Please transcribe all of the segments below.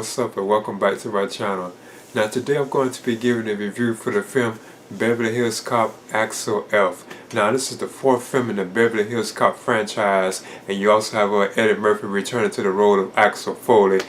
what's up and welcome back to my channel. Now today I'm going to be giving a review for the film Beverly Hills Cop Axel F. Now this is the fourth film in the Beverly Hills Cop franchise, and you also have Eddie Murphy returning to the role of Axel Foley.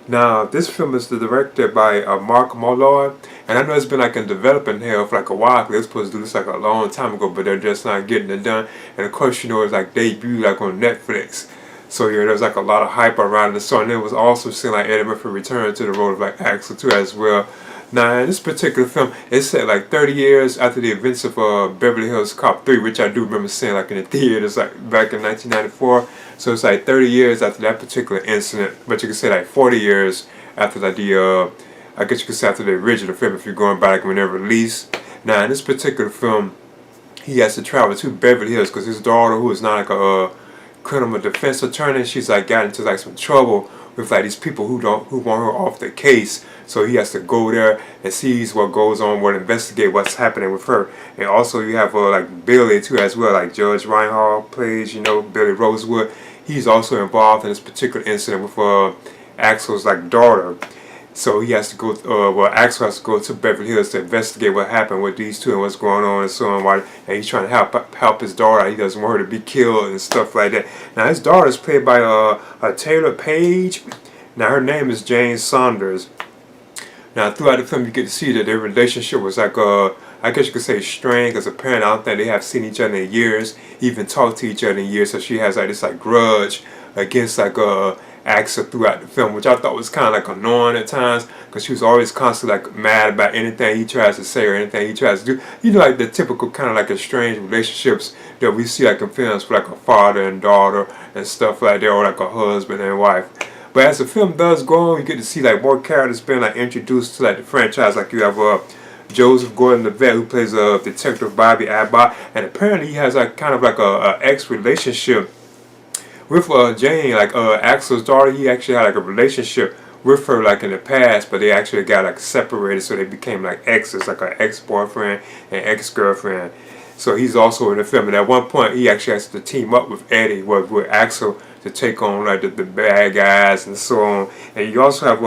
Now this film is directed by Mark Molloy, and I know it's been like in developing hell for like a while. They were supposed to do this like a long time ago, but they're just not getting it done. And of course, you know, it's like debuted like on Netflix. So yeah, there's like a lot of hype around it. So and it was also seen like Eddie Murphy return to the role of like Axel too as well. Now in this particular film, it's set like 30 years after the events of Beverly Hills Cop 3, which I do remember seeing like in the theaters like back in 1994. So it's like 30 years after that particular incident, but you can say like 40 years after like I guess you could say after the original film if you're going back when they were released. Now in this particular film, he has to travel to Beverly Hills because his daughter, who is not like a criminal defense attorney, she's like got into like some trouble with like these people who want her off the case. So he has to go there and sees what goes on, investigate what's happening with her. And also you have like Billy too as well, like Judge Reinhardt plays, you know, Billy Rosewood. He's also involved in this particular incident with Axel's like daughter. So he has to go, Axel has to go to Beverly Hills to investigate what happened with these two and what's going on and so on. And he's trying to help his daughter. He doesn't want her to be killed and stuff like that. Now his daughter is played by Taylor Page. Now her name is Jane Saunders. Now throughout the film you get to see that their relationship was like I guess you could say strained, because apparently I don't think they have seen each other in years, even talked to each other in years. So she has like this like grudge against like Axel throughout the film, which I thought was kind of like annoying at times, because she was always constantly like mad about anything he tries to say or anything he tries to do. You know, like the typical kind of like estranged relationships that we see like in films for like a father and daughter and stuff like that, or like a husband and wife. But as the film does go on, you get to see like more characters being like introduced to like the franchise. Like you have Joseph Gordon Levitt, who plays Detective Bobby Abbott, and apparently he has like kind of like a ex-relationship with Jane, like Axel's daughter. He actually had like a relationship with her like in the past, but they actually got like separated, so they became like exes, like an ex-boyfriend and ex-girlfriend. So he's also in the film, and at one point he actually has to team up with Eddie, with Axel, to take on like the bad guys and so on. And you also have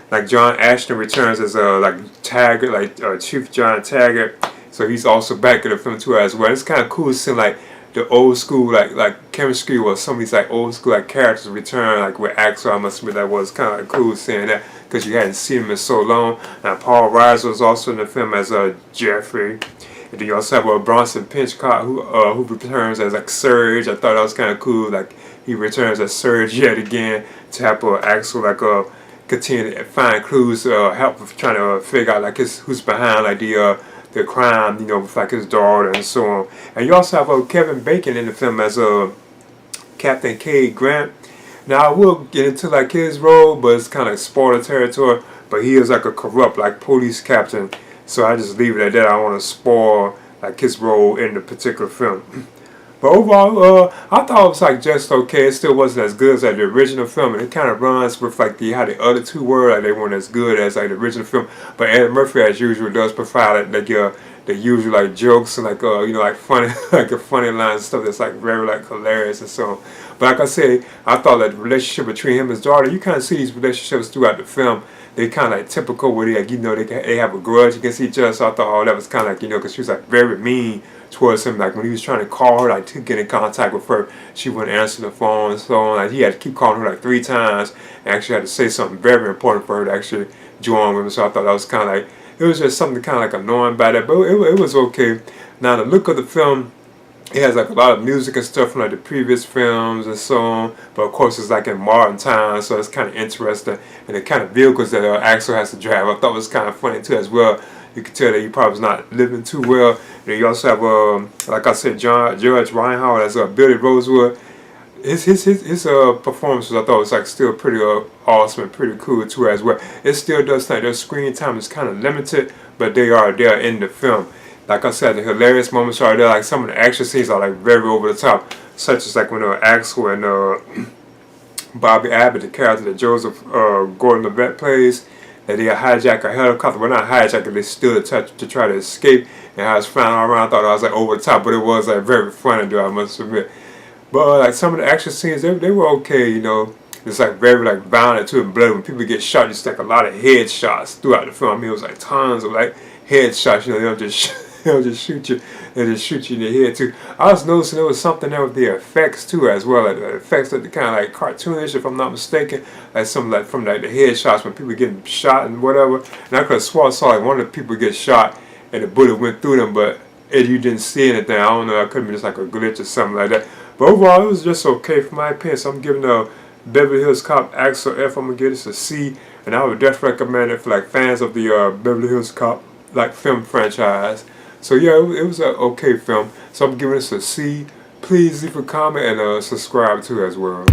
like John Ashton returns as like Taggart, like Chief John Taggart. So he's also back in the film too as well. It's kind of cool seeing like the old school like chemistry, or some of these like old school like characters return, like with Axel. I must admit that was kind of like cool seeing that, because you hadn't seen him in so long. Now Paul Reiser was also in the film as Jeffrey. And then you also have Bronson Pinchot who returns as like Surge. I thought that was kind of cool. Like he returns as Surge yet again to help Axel like continue to find clues, help with trying to figure out like who's behind like the crime, you know, with like his daughter and so on. And you also have Kevin Bacon in the film as Captain Cade Grant. Now I will get into like his role, but it's kind of like spoiler territory. But he is like a corrupt like police captain. So I just leave it at that. I don't want to spoil like his role in the particular film. But overall, I thought it was like just okay. It still wasn't as good as like the original film, and it kind of runs with like how the other two were. Like they weren't as good as like the original film. But Eddie Murphy, as usual, does provide like the usual like jokes and like you know, like funny like a funny lines and stuff that's like very like hilarious and so on. But like I said, I thought that the relationship between him and his daughter, you kind of see these relationships throughout the film. They kind of like typical where they, like, you know, they have a grudge against each other. So I thought, oh, that was kind of like, you know, because she was like very mean towards him. Like when he was trying to call her, like to get in contact with her, she wouldn't answer the phone and so on. Like he had to keep calling her like 3 times, and actually had to say something very important for her to actually join with him. So I thought that was kind of like, it was just something kind of like annoying about it, but it was okay. Now the look of the film, it has like a lot of music and stuff from like the previous films and so on, but of course it's like in modern times, so it's kind of interesting. And the kind of vehicles that Axel has to drive, I thought was kind of funny too as well. You could tell that he probably was not living too well. And you also have, like I said, Judge Reinhardt as Billy Rosewood. His performance, I thought, was like still pretty awesome and pretty cool too as well. It still does think their screen time is kind of limited, but they are there in the film. Like I said, the hilarious moments are there. Like some of the action scenes are like very over the top, such as like when Axel and Bobby Abbott, the character that Joseph Gordon Levitt plays, that they hijack a helicopter. Well, not hijack it, they stood to try to escape, and how it's flying all around. I thought I was like over the top, but it was like very funny, though, I must admit. But like some of the action scenes, they were okay, you know. It's like very like violent too and bloody. When people get shot, just like a lot of headshots throughout the film. I mean, it was like tons of like headshots. You know, they don't just they'll just shoot you. They just shoot you in the head too. I was noticing there was something there with the effects too as well. Like the effects that the kind of like cartoonish, if I'm not mistaken, like some like from like the headshots when people getting shot and whatever. And I could have sworn I saw like one of the people get shot and the bullet went through them, but you didn't see anything. I don't know. It could have been just like a glitch or something like that. But overall, it was just okay for my opinion. So I'm giving the Beverly Hills Cop Axel F. I'm gonna give this a C, and I would definitely recommend it for like fans of the Beverly Hills Cop like film franchise. So yeah, it was an okay film. So I'm giving this a C. Please leave a comment and subscribe too as well.